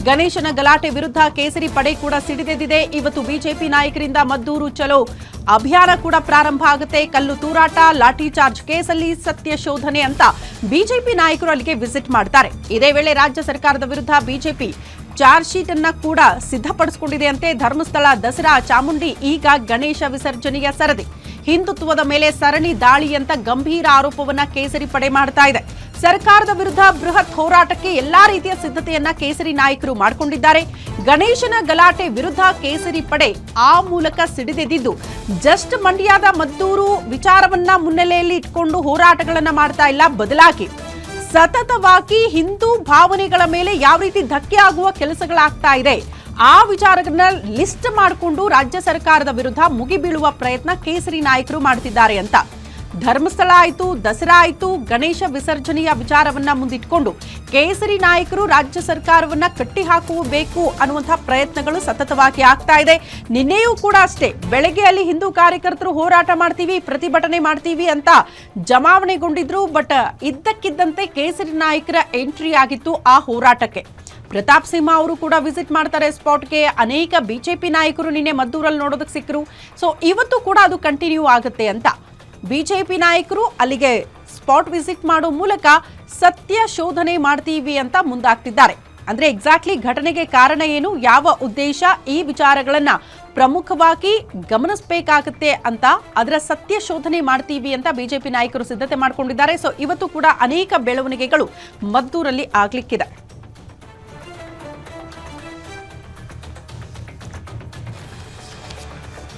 ಗಣೇಶನ ಗಲಾಟೆ ವಿರುದ್ಧ ಕೇಸರಿ ಪಡೆ ಕೂಡ ಸಿಡಿದೆದ್ದಿದೆ. ಇವತ್ತು ಬಿಜೆಪಿ ನಾಯಕರಿಂದ ಮದ್ದೂರು ಚಲೋ ಅಭಿಯಾನ ಕೂಡ ಪ್ರಾರಂಭ ಆಗುತ್ತೆ. ಕಲ್ಲು ತೂರಾಟ, ಲಾಠಿ ಚಾರ್ಜ್ ಕೇಸಲ್ಲಿ ಸತ್ಯ ಶೋಧನೆ ಅಂತ ಬಿಜೆಪಿ ನಾಯಕರು ಅಲ್ಲಿಗೆ ವಿಸಿಟ್ ಮಾಡ್ತಾರೆ. ಇದೇ ವೇಳೆ ರಾಜ್ಯ ಸರ್ಕಾರದ ವಿರುದ್ಧ ಬಿಜೆಪಿ ಚಾರ್ಜ್ ಶೀಟ್ ಅನ್ನ ಕೂಡ ಸಿದ್ಧಪಡಿಸಿಕೊಂಡಿದೆ ಅಂತೆ. ಧರ್ಮಸ್ಥಳ, ದಸರಾ, ಚಾಮುಂಡಿ, ಈಗ ಗಣೇಶ ವಿಸರ್ಜನೆಯ ಸರದಿ. ಹಿಂದುತ್ವದ ಮೇಲೆ ಸರಣಿ ದಾಳಿ ಅಂತ ಗಂಭೀರ ಆರೋಪವನ್ನ ಕೇಸರಿ ಪಡೆ ಮಾಡ್ತಾ ಇದೆ. ಸರ್ಕಾರದ ವಿರುದ್ಧ ಬೃಹತ್ ಹೋರಾಟಕ್ಕೆ ಎಲ್ಲಾ ರೀತಿಯ ಸಿದ್ಧತೆಯನ್ನ ಕೇಸರಿ ನಾಯಕರು ಮಾಡಿಕೊಂಡಿದ್ದಾರೆ. ಗಣೇಶನ ಗಲಾಟೆ ವಿರುದ್ಧ ಕೇಸರಿ ಪಡೆ ಆ ಮೂಲಕ ಸಿಡಿದೆದ್ದಿದ್ದು ಜಸ್ಟ್ ಮಂಡ್ಯದ ಮದ್ದೂರು ವಿಚಾರವನ್ನ ಮುನ್ನೆಲೆಯಲ್ಲಿ ಇಟ್ಕೊಂಡು ಹೋರಾಟಗಳನ್ನ ಮಾಡ್ತಾ ಇಲ್ಲ, ಬದಲಾಗಿ ಸತತವಾಗಿ ಹಿಂದೂ ಭಾವನೆಗಳ ಮೇಲೆ ಯಾವ ರೀತಿ ಧಕ್ಕೆ ಆಗುವ ಕೆಲಸಗಳಾಗ್ತಾ ಇದೆ ಆ ವಿಚಾರಗಳನ್ನ ಲಿಸ್ಟ್ ಮಾಡಿಕೊಂಡು ರಾಜ್ಯ ಸರ್ಕಾರದ ವಿರುದ್ಧ ಮುಗಿಬೀಳುವ ಪ್ರಯತ್ನ ಕೇಸರಿ ನಾಯಕರು ಮಾಡ್ತಿದ್ದಾರೆ ಅಂತ. ಧರ್ಮಸ್ಥಳ ಆಯ್ತು, ದಸರಾ ಆಯ್ತು, ಗಣೇಶ ವಿಸರ್ಜನೆಯ ವಿಚಾರವನ್ನ ಮುಂದಿಟ್ಕೊಂಡು ಕೇಸರಿ ನಾಯಕರು ರಾಜ್ಯ ಸರ್ಕಾರವನ್ನ ಕಟ್ಟಿ ಹಾಕಬೇಕು ಅನ್ನುವಂತಹ ಪ್ರಯತ್ನಗಳು ಸತತವಾಗಿ ಆಗ್ತಾ ಇದೆ. ನಿನ್ನೆಯೂ ಕೂಡ ಅಷ್ಟೇ, ಬೆಳಗ್ಗೆ ಅಲ್ಲಿ ಹಿಂದೂ ಕಾರ್ಯಕರ್ತರು ಹೋರಾಟ ಮಾಡ್ತೀವಿ, ಪ್ರತಿಭಟನೆ ಮಾಡ್ತೀವಿ ಅಂತ ಜಮಾವಣೆಗೊಂಡಿದ್ರು. ಬಟ್ ಇದ್ದಕ್ಕಿದ್ದಂತೆ ಕೇಸರಿ ನಾಯಕರ ಎಂಟ್ರಿ ಆಗಿತ್ತು ಆ ಹೋರಾಟಕ್ಕೆ. ಪ್ರತಾಪ್ ಸಿಂಹ ಅವರು ಕೂಡ ವಿಸಿಟ್ ಮಾಡ್ತಾರೆ ಸ್ಪಾಟ್ಗೆ. ಅನೇಕ ಬಿಜೆಪಿ ನಾಯಕರು ನಿನ್ನೆ ಮದ್ದೂರಲ್ಲಿ ನೋಡೋದಕ್ಕೆ ಸಿಕ್ಕರು. ಸೊ ಇವತ್ತು ಕೂಡ ಅದು ಕಂಟಿನ್ಯೂ ಆಗುತ್ತೆ ಅಂತ ಬಿಜೆಪಿ ನಾಯಕರು ಅಲ್ಲಿಗೆ ಸ್ಪಾಟ್ ವಿಸಿಟ್ ಮಾಡೋ ಮೂಲಕ ಸತ್ಯ ಶೋಧನೆ ಮಾಡ್ತೀವಿ ಅಂತ ಮುಂದಾಗ್ತಿದ್ದಾರೆ. ಅಂದ್ರೆ ಎಕ್ಸಾಕ್ಟ್ಲಿ ಘಟನೆಗೆ ಕಾರಣ ಏನು, ಯಾವ ಉದ್ದೇಶ, ಈ ವಿಚಾರಗಳನ್ನ ಪ್ರಮುಖವಾಗಿ ಗಮನಿಸಬೇಕಾಗುತ್ತೆ ಅಂತ ಅದರ ಸತ್ಯ ಶೋಧನೆ ಮಾಡ್ತೀವಿ ಅಂತ ಬಿಜೆಪಿ ನಾಯಕರು ಸಿದ್ಧತೆ ಮಾಡ್ಕೊಂಡಿದ್ದಾರೆ. ಸೊ ಇವತ್ತು ಕೂಡ ಅನೇಕ ಬೆಳವಣಿಗೆಗಳು ಮದ್ದೂರಲ್ಲಿ ಆಗ್ಲಿಕ್ಕಿದೆ.